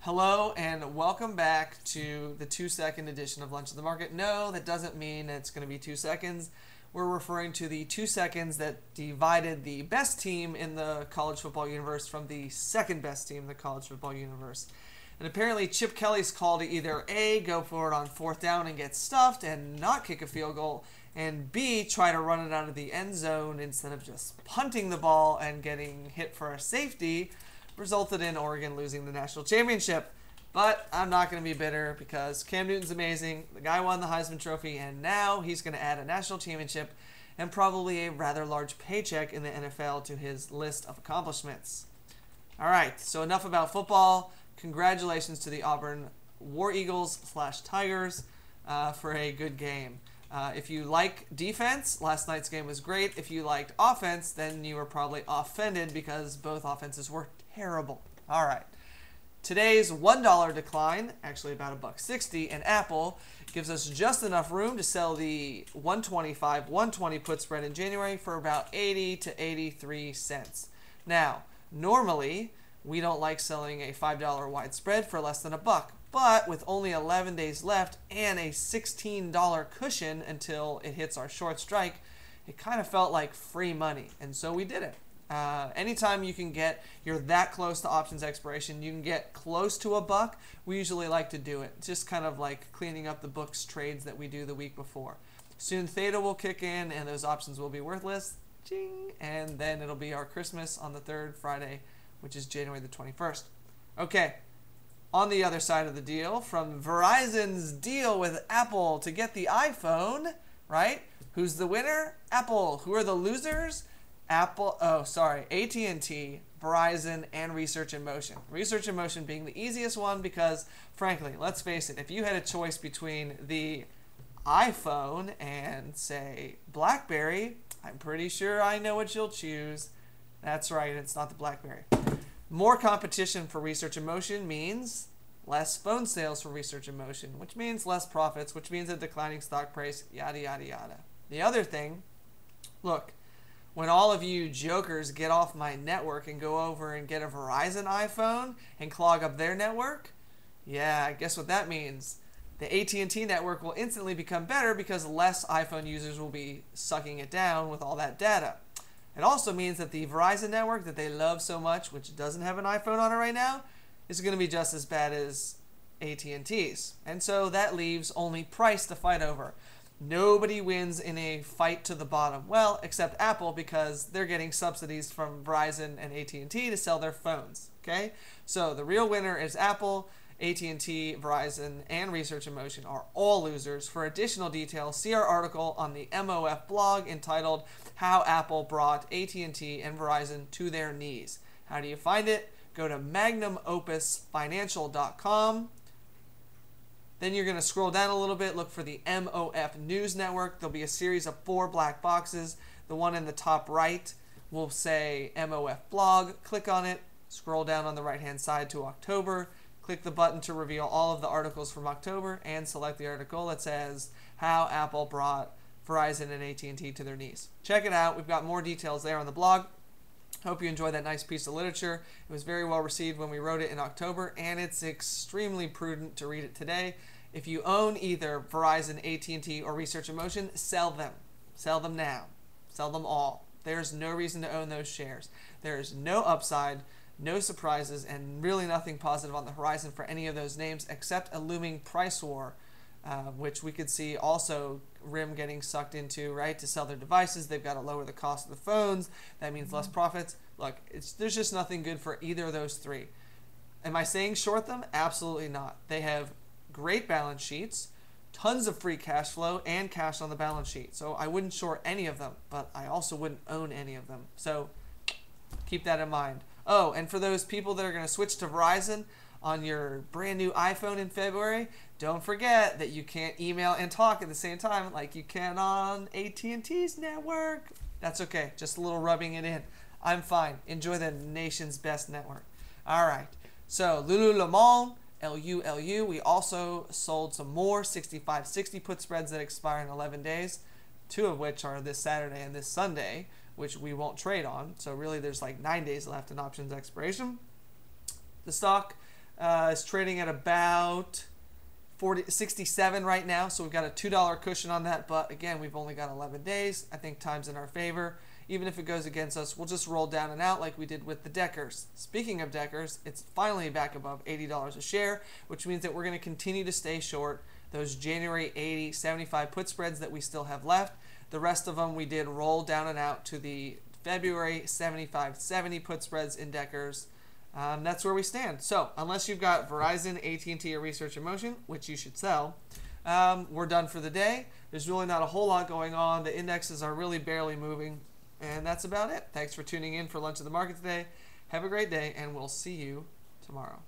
Hello and welcome back to the 2-second edition of Lunch at the Market. No, that doesn't mean it's going to be 2 seconds. We're referring to the 2 seconds that divided the best team in the college football universe from the second best team in the college football universe. And apparently Chip Kelly's call to either A, go for it on 4th down and get stuffed and not kick a field goal, and B, try to run it out of the end zone instead of just punting the ball and getting hit for a safety, resulted in Oregon losing the national championship. But I'm not going to be bitter because Cam Newton's amazing. The guy won the Heisman Trophy, and now he's going to add a national championship and probably a rather large paycheck in the NFL to his list of accomplishments. All right, so enough about football. Congratulations to the Auburn War Eagles / Tigers for a good game. If you like defense, last night's game was great. If you liked offense, then you were probably offended because both offenses were terrible. All right. Today's $1 decline, actually about $1.60, in Apple gives us just enough room to sell the 125-120 put spread in January for about 80 to 83 cents. Now, normally, we don't like selling a $5 wide spread for less than $1, but with only 11 days left and a $16 cushion until it hits our short strike, it kind of felt like free money, and so we did it. Anytime you're that close to options expiration, you can get close to $1, we usually like to do it. Just kind of like cleaning up the books trades that we do the week before. Soon theta will kick in and those options will be worthless. Ching! And then it'll be our Christmas on the 3rd Friday, which is January the 21st. Okay, on the other side of the deal, from Verizon's deal with Apple to get the iPhone, right? Who's the winner? Apple. Who are the losers? AT&T, Verizon, and Research in Motion. Research in Motion being the easiest one because, frankly, let's face it, if you had a choice between the iPhone and, say, BlackBerry, I'm pretty sure I know what you'll choose. That's right, it's not the BlackBerry. More competition for Research in Motion means less phone sales for Research in Motion, which means less profits, which means a declining stock price, yada, yada, yada. The other thing, look, when all of you jokers get off my network and go over and get a Verizon iPhone and clog up their network, yeah, guess what that means? The AT&T network will instantly become better because less iPhone users will be sucking it down with all that data. It also means that the Verizon network that they love so much, which doesn't have an iPhone on it right now, is going to be just as bad as AT&T's. And so that leaves only price to fight over. Nobody wins in a fight to the bottom. Well, except Apple, because they're getting subsidies from Verizon and AT&T to sell their phones. Okay? So the real winner is Apple. AT&T, Verizon, and Research in Motion are all losers. For additional details, see our article on the MOF blog entitled How Apple Brought AT&T and Verizon to Their Knees. How do you find it? Go to magnumopusfinancial.com. Then you're going to scroll down a little bit, look for the MOF News Network. There'll be a series of 4 black boxes. The one in the top right will say MOF Blog. Click on it. Scroll down on the right-hand side to October. Click the button to reveal all of the articles from October and select the article that says How Apple Brought Verizon and AT&T to Their Knees. Check it out. We've got more details there on the blog. Hope you enjoyed that nice piece of literature. It was very well received when we wrote it in October, and it's extremely prudent to read it today. If you own either Verizon, AT&T, or Research in Motion, sell them. Sell them now. Sell them all. There's no reason to own those shares. There is no upside, no surprises, and really nothing positive on the horizon for any of those names except a looming price war, which we could see also RIM getting sucked into, right? To sell their devices, they've got to lower the cost of the phones. That means less profits. Look, there's just nothing good for either of those three. Am I saying short them? Absolutely not. They have great balance sheets, tons of free cash flow, and cash on the balance sheet. So I wouldn't short any of them, but I also wouldn't own any of them. So keep that in mind. Oh, and for those people that are going to switch to Verizon on your brand new iPhone in February, don't forget that you can't email and talk at the same time like you can on AT&T's network. That's okay. Just a little rubbing it in. I'm fine. Enjoy the nation's best network. All right. So Lululemon, LULU, we also sold some more 65-60 put spreads that expire in 11 days, 2 of which are this Saturday and this Sunday, which we won't trade on. So really there's like 9 days left in options expiration. The stock is trading at about 67 right now, so we've got a $2 cushion on that, but again, we've only got 11 days. I think time's in our favor. Even if it goes against us, we'll just roll down and out like we did with the Deckers. Speaking of Deckers, it's finally back above $80 a share, which means that we're going to continue to stay short those January 80, 75 put spreads that we still have left. The rest of them we did roll down and out to the February 75, 70 put spreads in Deckers. That's where we stand. So unless you've got Verizon, AT&T, or Research in Motion, which you should sell, we're done for the day. There's really not a whole lot going on. The indexes are really barely moving. And that's about it. Thanks for tuning in for Lunch of the Market today. Have a great day, and we'll see you tomorrow.